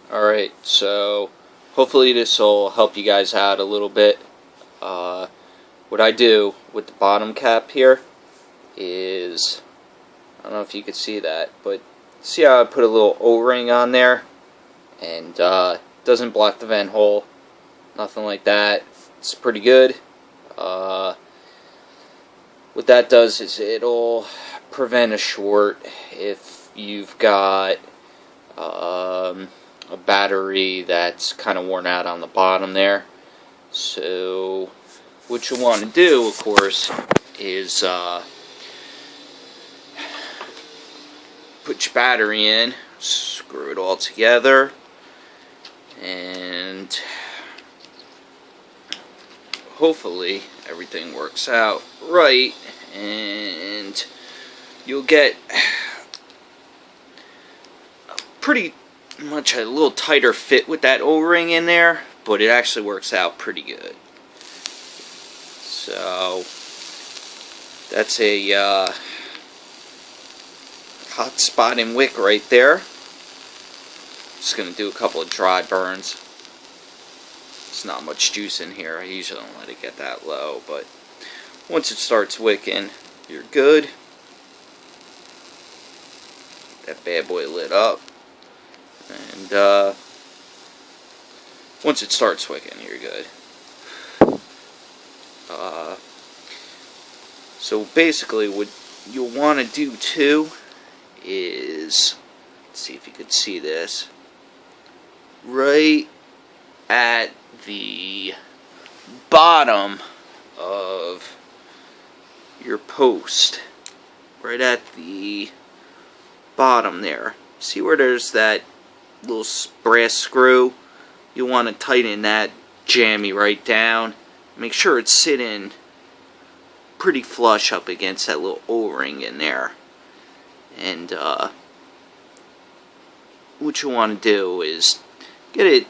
Alright, so hopefully this will help you guys out a little bit. What I do with the bottom cap here is, I don't know if you could see that, but see how I put a little O-ring on there and doesn't block the vent hole, nothing like that. It's pretty good. What that does is it'll prevent a short if you've got a battery that's kind of worn out on the bottom there. So what you want to do, of course, is put your battery in, screw it all together, and hopefully everything works out right, and you'll get pretty much a little tighter fit with that O-ring in there, but it actually works out pretty good. So that's a hot spot and wick right there. Just gonna do a couple of dry burns. There's not much juice in here. I usually don't let it get that low, but once it starts wicking, you're good. That bad boy lit up. And once it starts wicking, you're good. So basically what you'll want to do too is, let's see if you could see this, right at the bottom of your post, right at the bottom there, see where there's that little brass screw? You want to tighten that jammy right down. Make sure it's sitting pretty flush up against that little O-ring in there. And what you want to do is get it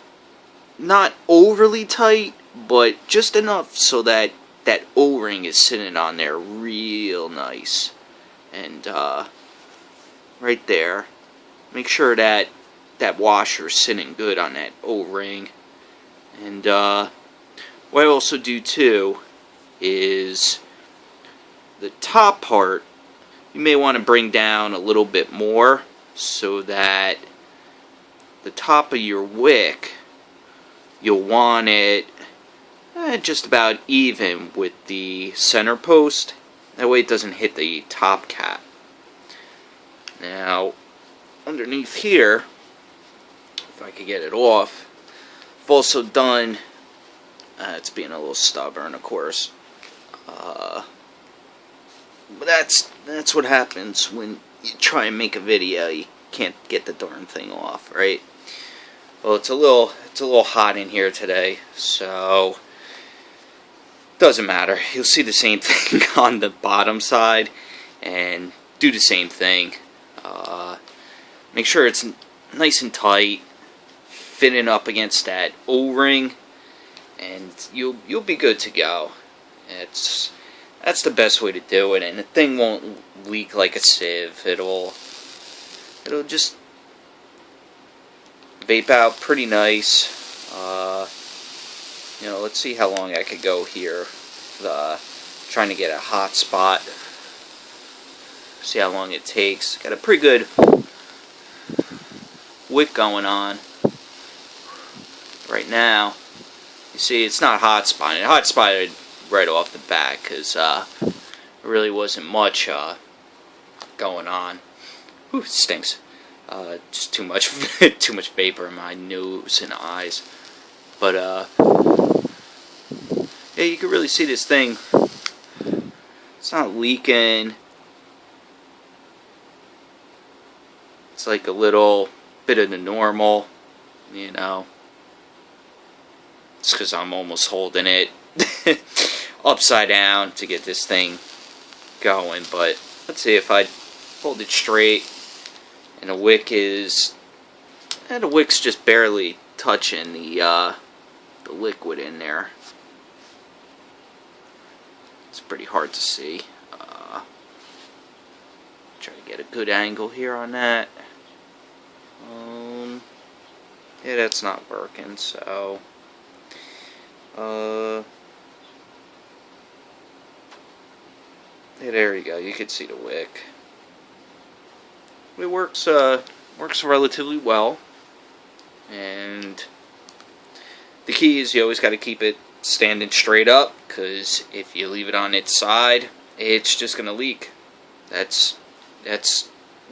not overly tight, but just enough so that that O-ring is sitting on there real nice. And right there, make sure that that washer's sitting good on that O-ring. And what I also do too is the top part you may want to bring down a little bit more so that the top of your wick, you'll want it just about even with the center post. That way it doesn't hit the top cap. Now underneath here, if I could get it off, I've also done, it's being a little stubborn of course, but that's what happens when you try and make a video. You can't get the darn thing off, right? Well, it's a little hot in here today, so doesn't matter. You'll see the same thing on the bottom side, and do the same thing. Make sure it's nice and tight, fitting up against that O-ring, and you'll be good to go. That's the best way to do it, and the thing won't leak like a sieve. It'll just vape out pretty nice. You know, let's see how long I could go here. Trying to get a hot spot. See how long it takes. Got a pretty good wick going on right now. You see, it's not hot spotted. Hot spotted right off the bat because there really wasn't much going on. Whew, it stinks. Just too much vapor in my nose and eyes. But yeah, you can really see this thing. It's not leaking. It's like a little bit of the normal, you know. It's because I'm almost holding it upside down to get this thing going. But let's see if I hold it straight, and the wick's just barely touching the liquid in there. It's pretty hard to see. Try to get a good angle here on that. Yeah, that's not working, so... Yeah, there you go. You can see the wick. It works relatively well. And the key is you always got to keep it standing straight up, because if you leave it on its side, it's just going to leak. That's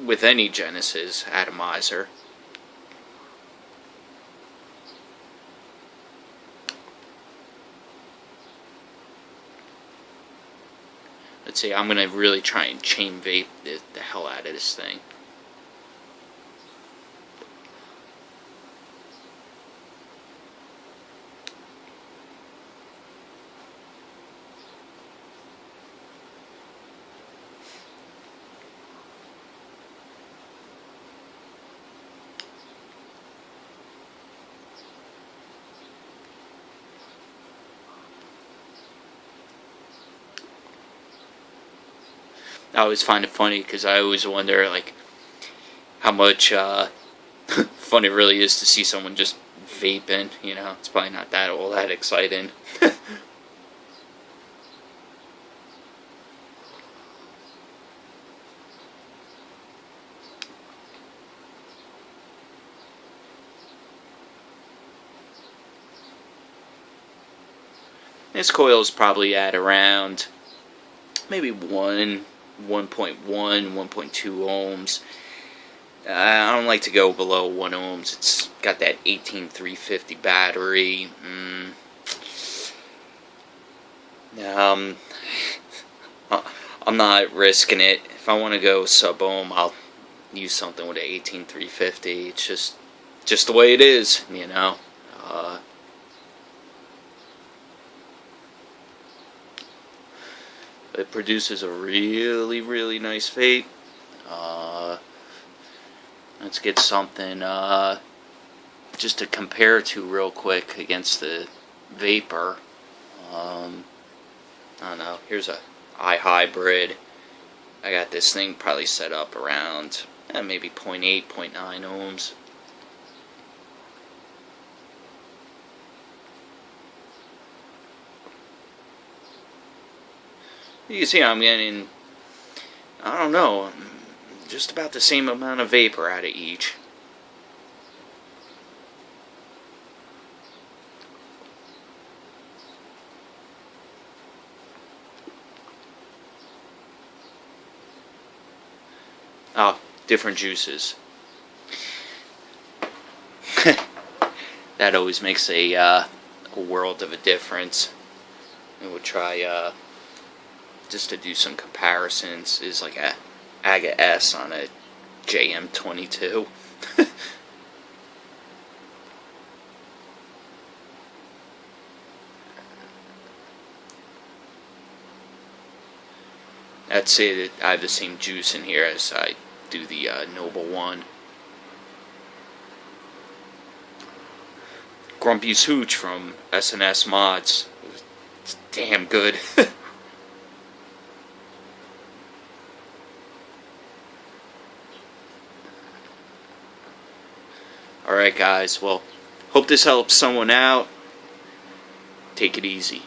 with any Genesis atomizer. Let's see, I'm going to really try and chain vape the hell out of this thing. I always find it funny because I always wonder, like, how much fun it really is to see someone just vaping. You know, it's probably not all that exciting. This coil is probably at around maybe 1.1, 1.2 ohms. I don't like to go below 1 ohms. It's got that 18350 battery. I'm not risking it. If I want to go sub-ohm, I'll use something with an 18350. It's just the way it is, you know. It produces a really, really nice vape. Let's get something just to compare to real quick against the Vapor. I don't know. Here's a iHybrid. I got this thing probably set up around maybe 0.8, 0.9 ohms. You can see I'm getting, I don't know, just about the same amount of vapor out of each. Oh, different juices. That always makes a world of a difference. And we'll try just to do some comparisons. Is like a Aga S on a JM22. I'd say that I have the same juice in here as I do the Noble One. Grumpy's Hooch from SNS Mods. It's damn good. Alright guys, well, hope this helps someone out. Take it easy.